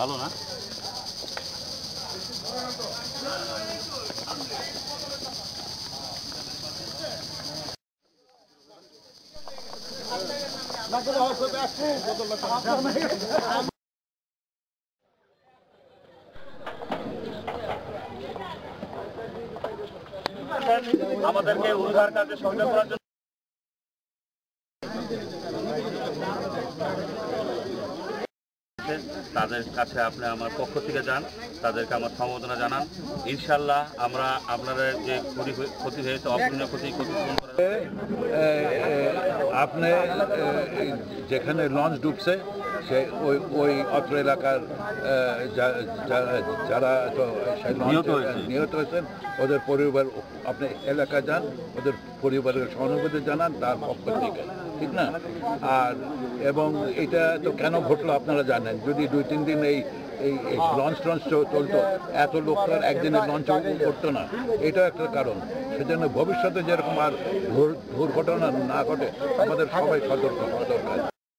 ভালো না? আমাদেরকে উদ্ধার কাজে সহযোগিতা করার জন্য তাদের কাছে আপনি আমার পক্ষ থেকে যান, তাদেরকে আমার সম্বোধনা জানান। ইনশাল্লাহ আমরা আপনাদের যে ক্ষতি হয়েছে অপূরণীয় ক্ষতিপূরণ আপনি যেখানে লঞ্চ ডুবছে সে ওই অত্র এলাকার যারা নিহত হয়েছেন ওদের পরিবার, আপনি এলাকা যান, ওদের পরিবারের সহানুভূতি জানান তার পক্ষ থেকে, ঠিক না? আর এবং এটা তো কেন ঘটলো আপনারা জানেন। যদি 2-3 দিন এই লঞ্চ চলতো, এত লোক তো আর একদিনের লঞ্চ করতো না, এটাও একটা কারণ। সেজন্য ভবিষ্যতে যেরকম আর দুর্ঘটনা না ঘটে আমাদের সবাই সতর্ক হওয়া দরকার।